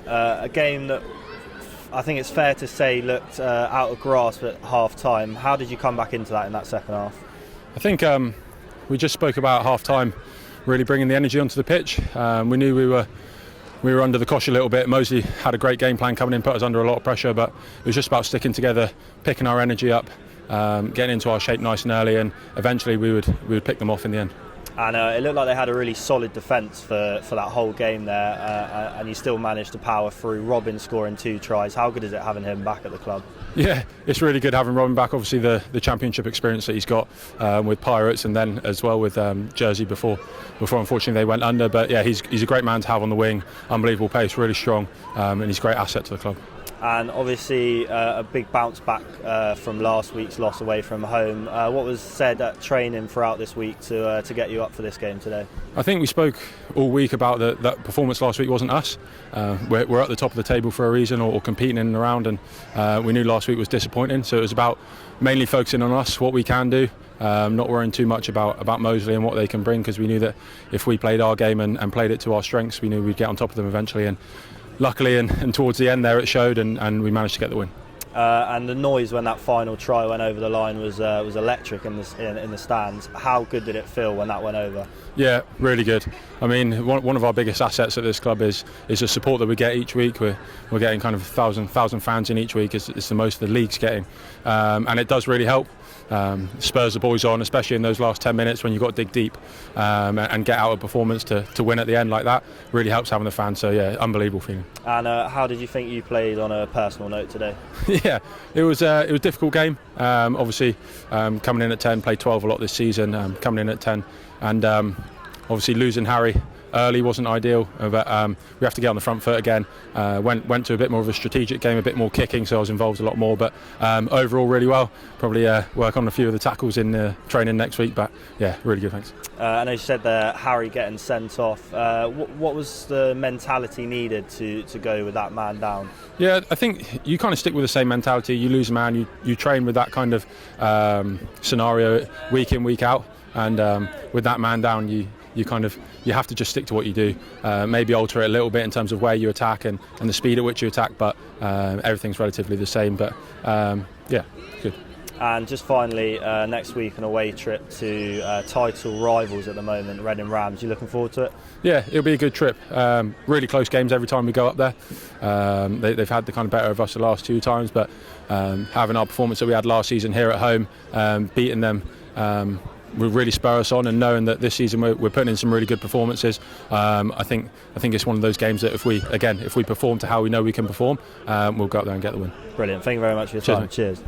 a game that I think it's fair to say looked out of grasp at half-time. How did you come back into that in that second half? I think we just spoke about half-time, really bringing the energy onto the pitch. We knew we were under the cosh a little bit. Moseley had a great game plan coming in, put us under a lot of pressure, but it was just about sticking together, picking our energy up, getting into our shape nice and early, and eventually we would pick them off in the end. And it looked like they had a really solid defence for that whole game there, and you still managed to power through. Robin scoring 2 tries. How good is it having him back at the club? Yeah, it's really good having Robin back. Obviously the championship experience that he's got with Pirates, and then as well with Jersey before unfortunately they went under. But yeah, he's a great man to have on the wing. Unbelievable pace, really strong, and he's a great asset to the club. And obviously a big bounce back from last week's loss away from home. What was said at training throughout this week to get you up for this game today? I think we spoke all week about that performance last week wasn't us. We're at the top of the table for a reason, or competing in and around, and we knew last week was disappointing. So it was about mainly focusing on us, what we can do, not worrying too much about Moseley and what they can bring, because we knew that if we played our game and played it to our strengths, we knew we'd get on top of them eventually. And luckily, and towards the end there, it showed, and we managed to get the win. And the noise when that final try went over the line was electric in the stands. How good did it feel when that went over? Yeah, really good. I mean, one of our biggest assets at this club is the support that we get each week. We're getting kind of 1,000 fans in each week. It's the most the league's getting, and it does really help. Spurs the boys on, especially in those last 10 minutes when you've got to dig deep and get out a performance to win at the end like that. Really helps having the fans. So yeah, unbelievable feeling. And how did you think you played on a personal note today? Yeah, it was a difficult game. Obviously, coming in at 10, played 12 a lot this season. Coming in at 10, and obviously losing Harry early wasn't ideal, but we have to get on the front foot again. Went to a bit more of a strategic game, a bit more kicking, so I was involved a lot more, but overall really well. Probably work on a few of the tackles in training next week, but yeah, really good, thanks. I know you said that Harry getting sent off. What was the mentality needed to go with that man down? Yeah, I think you kind of stick with the same mentality. You lose a man, you train with that kind of scenario week in, week out, and with that man down, you have to just stick to what you do. Maybe alter it a little bit in terms of where you attack and the speed at which you attack, but everything's relatively the same. But yeah, good. And just finally, next week an away trip to title rivals at the moment, Reading Rams. You looking forward to it? Yeah, it'll be a good trip. Really close games every time we go up there. They've had the kind of better of us the last 2 times, but having our performance that we had last season here at home, beating them, will really spur us on, and knowing that this season we're putting in some really good performances. I think it's one of those games that if we perform to how we know we can perform, we'll go up there and get the win. Brilliant. Thank you very much for your time. Cheers.